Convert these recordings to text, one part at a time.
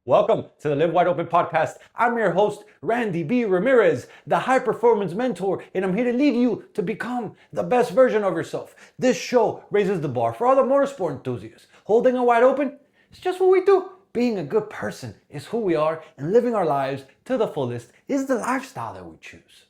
Welcome to the Live Wide Open podcast. I'm your host, Randy B. Ramirez, the high performance mentor, and I'm here to lead you to become the best version of yourself. This show raises the bar for all the motorsport enthusiasts. Holding it wide open, it's just what we do. Being a good person is who we are, and living our lives to the fullest is the lifestyle that we choose.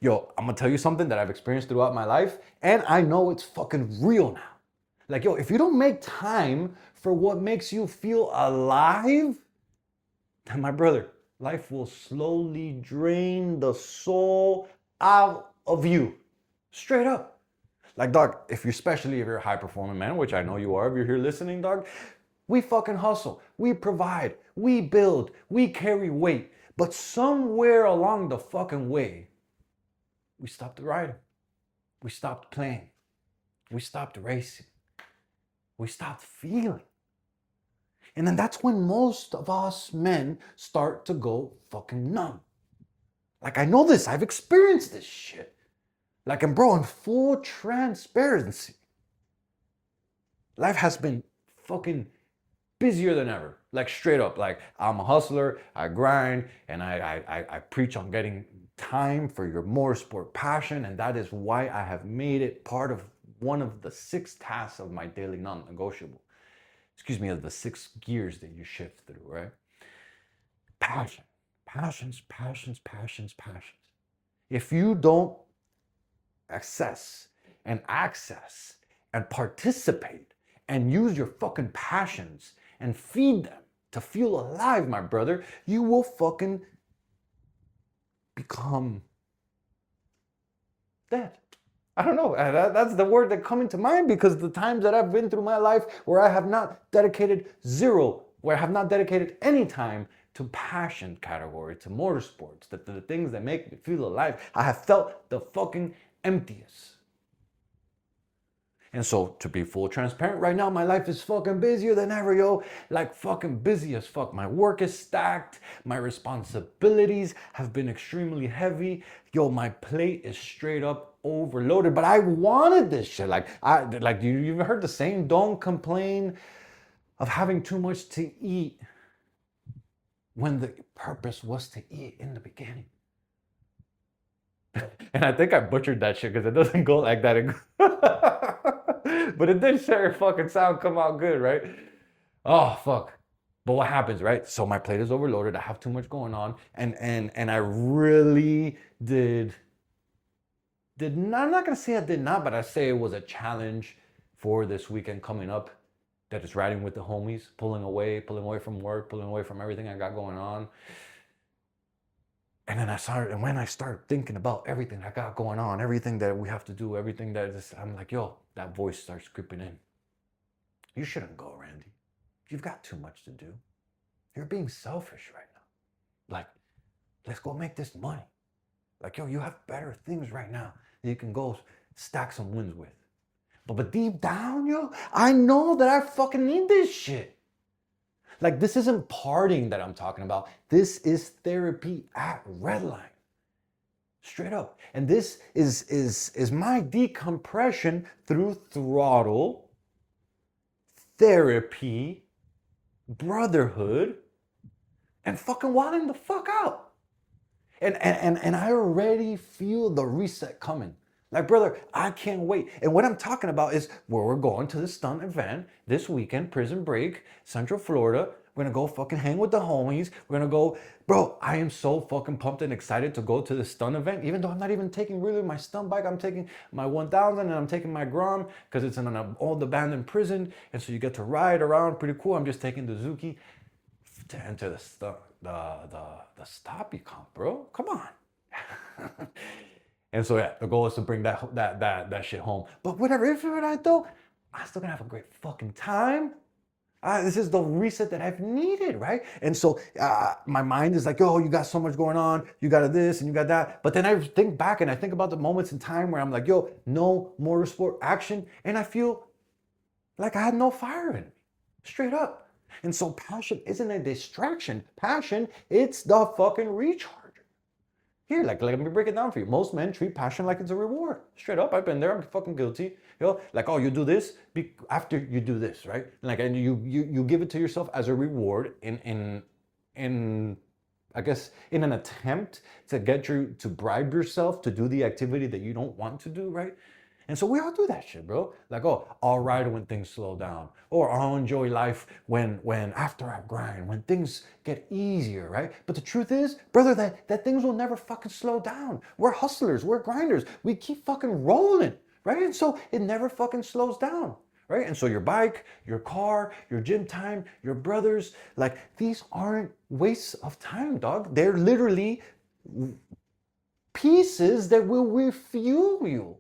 Yo, I'm gonna tell you something that I've experienced throughout my life, and I know it's fucking real now. Like, yo, if you don't make time for what makes you feel alive, then my brother, life will slowly drain the soul out of you. Straight up. Like, dog, especially if you're a high performing man, which I know you are if you're here listening, dog, we fucking hustle, we provide, we build, we carry weight. But somewhere along the fucking way, we stopped riding. We stopped playing. We stopped racing. We stopped feeling. And then that's when most of us men start to go fucking numb. Like, I know this, I've experienced this shit. Like, and bro, in full transparency, life has been fucking busier than ever. Like, straight up, like, I'm a hustler, I grind, and I preach on getting time for your motorsport passion, and that is why I have made it part of one of the 6 tasks of my daily non-negotiable. Of the 6 gears that you shift through, right? Passion, passions. If you don't access and participate and use your fucking passions and feed them to feel alive, my brother, you will fucking become dead. I don't know, that's the word that comes to mind, because the times that I've been through my life where I have not dedicated any time to passion category, to motorsports, the things that make me feel alive, I have felt the fucking emptiest. And so, to be full transparent, right now my life is fucking busier than ever, yo. Like, fucking busy as fuck. My work is stacked. My responsibilities have been extremely heavy. Yo, my plate is straight up overloaded. But I wanted this shit. Like you even heard the saying, don't complain of having too much to eat when the purpose was to eat in the beginning. And I think I butchered that shit because it doesn't go like that. But it did sure fucking sound come out good, right? Oh fuck. But what happens, right? So my plate is overloaded. I have too much going on, and I really did not. I'm not gonna say I did not, but I say it was a challenge for this weekend coming up. That is riding with the homies, pulling away from work, pulling away from everything I got going on. And then when I started thinking about everything I got going on, everything that we have to do, everything that is, I'm like, yo, that voice starts creeping in. You shouldn't go, Randy. You've got too much to do. You're being selfish right now. Like, let's go make this money. Like, yo, you have better things right now that you can go stack some wins with. But deep down, yo, I know that I fucking need this shit. Like, this isn't partying that I'm talking about. This is therapy at Redline. Straight up. And this is my decompression through throttle, therapy, brotherhood, and fucking wilding the fuck out. And I already feel the reset coming. Like, brother, I can't wait. And what I'm talking about is where we're going to the stunt event this weekend, Prison Break, Central Florida. We're gonna go fucking hang with the homies. We're gonna go, bro, I am so fucking pumped and excited to go to the stunt event, even though I'm not even taking really my stunt bike. I'm taking my 1000 and I'm taking my Grom because it's in an old abandoned prison. And so you get to ride around, pretty cool. I'm just taking the Zuki to enter the stoppy comp, bro. Come on. And so yeah, the goal is to bring that shit home. But whatever, if you're right though, I'm still gonna have a great fucking time. This is the reset that I've needed, right? And so my mind is like, yo, you got so much going on. You got this and you got that. But then I think back and I think about the moments in time where I'm like, yo, no motorsport action. And I feel like I had no fire in me, straight up. And so passion isn't a distraction. Passion, it's the fucking recharge. Here, like, let me break it down for you. Most men treat passion like it's a reward. Straight up, I've been there. I'm fucking guilty. You know, like, oh, you do this after you do this, right? Like, and you give it to yourself as a reward in in I guess in an attempt to get you to bribe yourself to do the activity that you don't want to do, right? And so we all do that shit, bro. Like, oh, I'll ride when things slow down, or I'll enjoy life when after I grind, when things get easier, right? But the truth is, brother, that things will never fucking slow down. We're hustlers, we're grinders. We keep fucking rolling, right? And so it never fucking slows down. Right? And so your bike, your car, your gym time, your brothers, like these aren't wastes of time, dog. They're literally pieces that will refuel you.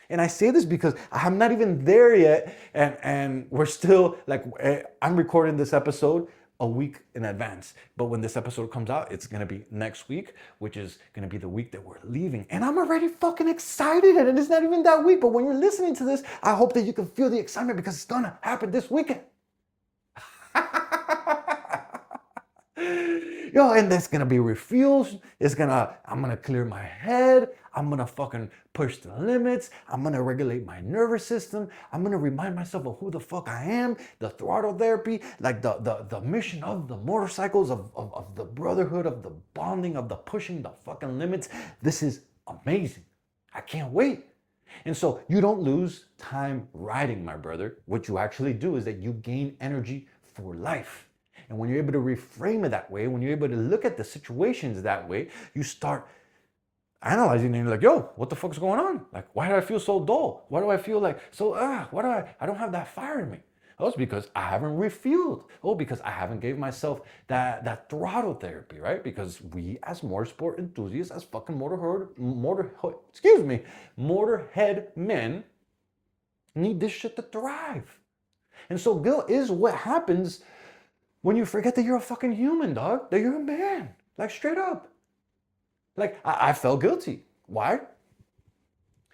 And I say this because I'm not even there yet, and we're still like, I'm recording this episode a week in advance. But when this episode comes out, it's gonna be next week, which is gonna be the week that we're leaving. And I'm already fucking excited, and it's not even that week. But when you're listening to this, I hope that you can feel the excitement because it's gonna happen this weekend. Yo, and that's gonna be refueled. I'm gonna clear my head. I'm gonna fucking push the limits. I'm gonna regulate my nervous system. I'm gonna remind myself of who the fuck I am, the throttle therapy, like the mission of the motorcycles, of the brotherhood, of the bonding, of the pushing the fucking limits. This is amazing. I can't wait. And so you don't lose time riding, my brother. What you actually do is that you gain energy for life. And when you're able to reframe it that way, when you're able to look at the situations that way, you start analyzing and you're like, yo, what the fuck's going on? Like, why do I feel so dull? Why do I feel like so, I don't have that fire in me. Oh, it's because I haven't refueled. Oh, because I haven't gave myself that throttle therapy, right? Because we as motorsport enthusiasts, as fucking motorhead men need this shit to thrive. And so guilt is what happens when you forget that you're a fucking human, dog, that you're a man, like straight up. Like, I felt guilty. Why?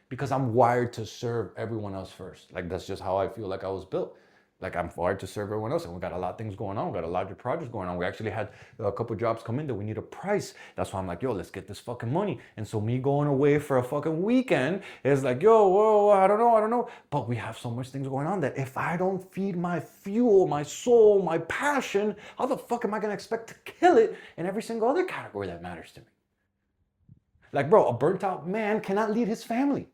Because I'm wired to serve everyone else first. Like, that's just how I feel like I was built. Like, I'm wired to serve everyone else. And we got a lot of things going on. We got a lot of projects going on. We actually had a couple jobs come in that we need a price. That's why I'm like, yo, let's get this fucking money. And so me going away for a fucking weekend is like, yo, whoa, I don't know. But we have so much things going on that if I don't feed my fuel, my soul, my passion, how the fuck am I going to expect to kill it in every single other category that matters to me? Like, bro, a burnt out man cannot lead his family.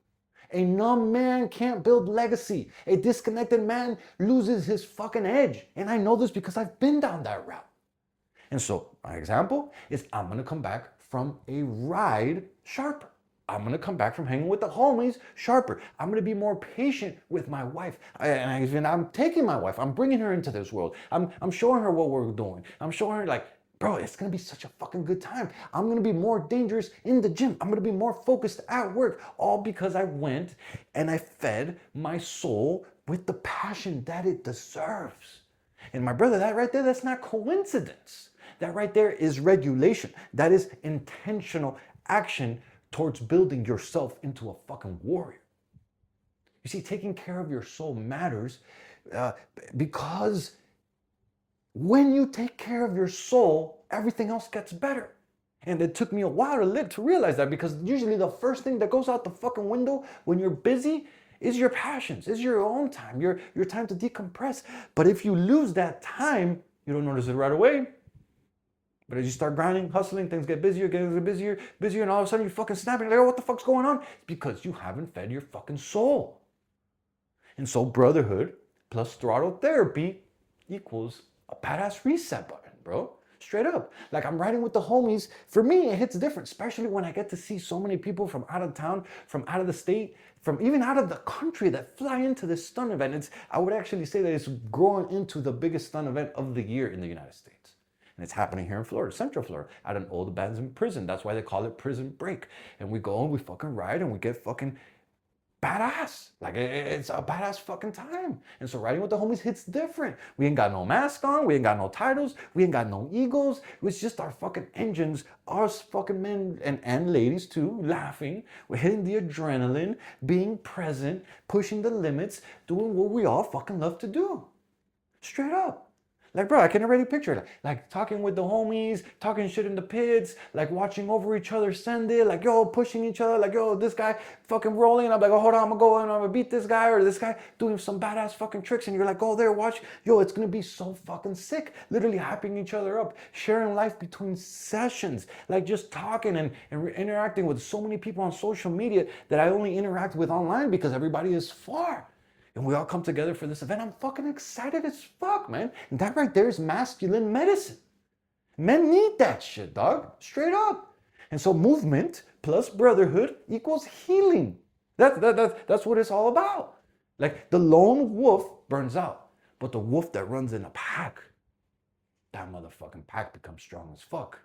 A numb man can't build legacy. A disconnected man loses his fucking edge. And I know this because I've been down that route. And so my example is I'm gonna come back from a ride sharper. I'm gonna come back from hanging with the homies sharper. I'm gonna be more patient with my wife. I'm taking my wife, I'm bringing her into this world. I'm showing her what we're doing. I'm showing her like, bro, it's gonna be such a fucking good time. I'm gonna be more dangerous in the gym. I'm gonna be more focused at work, all because I went and I fed my soul with the passion that it deserves. And my brother, that right there, that's not coincidence. That right there is regulation. That is intentional action towards building yourself into a fucking warrior. You see, taking care of your soul matters because when you take care of your soul, everything else gets better. And it took me a while to realize that, because usually the first thing that goes out the fucking window when you're busy is your passions, is your own time, your time to decompress. But if you lose that time, you don't notice it right away. But as you start grinding, hustling, things get busier, and all of a sudden you're fucking snapping. Like, oh, what the fuck's going on? It's because you haven't fed your fucking soul. And so brotherhood plus throttle therapy equals a badass reset button, bro. Straight up. Like, I'm riding with the homies. For me, it hits different, especially when I get to see so many people from out of town, from out of the state, from even out of the country that fly into this stunt event. I would actually say that it's growing into the biggest stunt event of the year in the United States. And it's happening here in Florida, Central Florida, at an old abandoned prison. That's why they call it Prison Break. And we go and we fucking ride and we get fucking badass. Like, it's a badass fucking time. And so riding with the homies hits different. We ain't got no mask on. We ain't got no titles. We ain't got no egos. It's just our fucking engines, us fucking men and ladies too, laughing. We're hitting the adrenaline, being present, pushing the limits, doing what we all fucking love to do. Straight up. Like, bro, I can already picture it. Like talking with the homies, talking shit in the pits, like watching over each other send it, like, yo, pushing each other, like, yo, this guy fucking rolling. And I'm like, oh, hold on, I'm gonna go and I'm gonna beat this guy, or this guy doing some badass fucking tricks. And you're like, oh, there, watch. Yo, it's gonna be so fucking sick. Literally hyping each other up, sharing life between sessions, like just talking and interacting with so many people on social media that I only interact with online because everybody is far. And we all come together for this event. I'm fucking excited as fuck, man. And that right there is masculine medicine. Men need that shit, dog. Straight up. And so movement plus brotherhood equals healing. That's what it's all about. Like the lone wolf burns out, but the wolf that runs in a pack, that motherfucking pack becomes strong as fuck.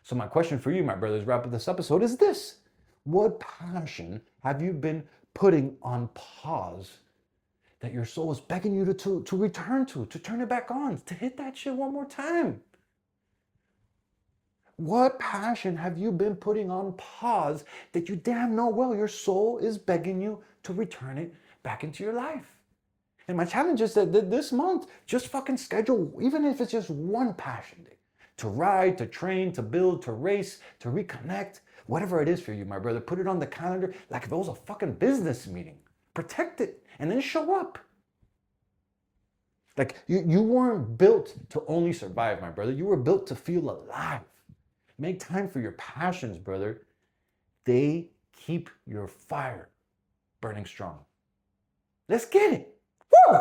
So my question for you, my brothers, wrapping this episode is this. What passion have you been putting on pause that your soul is begging you to return to turn it back on, to hit that shit one more time? What passion have you been putting on pause that you damn know well your soul is begging you to return it back into your life? And my challenge is that this month, just fucking schedule, even if it's just one passion day, to ride, to train, to build, to race, to reconnect, whatever it is for you, my brother, put it on the calendar like if it was a fucking business meeting. Protect it and then show up. Like you weren't built to only survive, my brother. You were built to feel alive. Make time for your passions, brother. They keep your fire burning strong. Let's get it. Woo!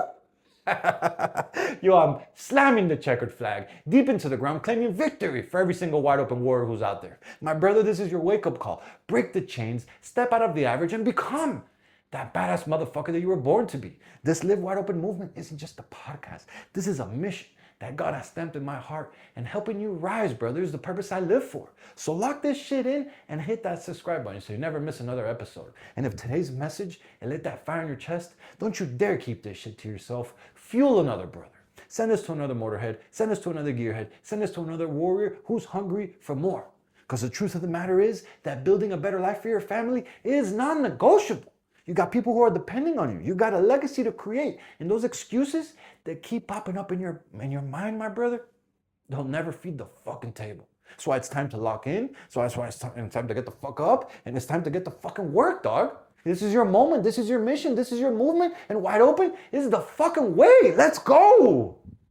Yo, I'm slamming the checkered flag deep into the ground, claiming victory for every single wide open warrior who's out there. My brother, this is your wake-up call. Break the chains, step out of the average, and become that badass motherfucker that you were born to be. This Live Wide Open movement isn't just a podcast. This is a mission that God has stamped in my heart, and helping you rise, brother, is the purpose I live for. So lock this shit in and hit that subscribe button so you never miss another episode. And if today's message it lit that fire in your chest, don't you dare keep this shit to yourself. Fuel another brother. Send this to another motorhead. Send this to another gearhead. Send this to another warrior who's hungry for more. Because the truth of the matter is that building a better life for your family is non-negotiable. You got people who are depending on you. You got a legacy to create. And those excuses that keep popping up in your mind, my brother, they'll never feed the fucking table. That's why it's time to lock in. So that's why it's time to get the fuck up. And it's time to get the fucking work, dog. This is your moment. This is your mission. This is your movement. And Wide Open is the fucking way. Let's go.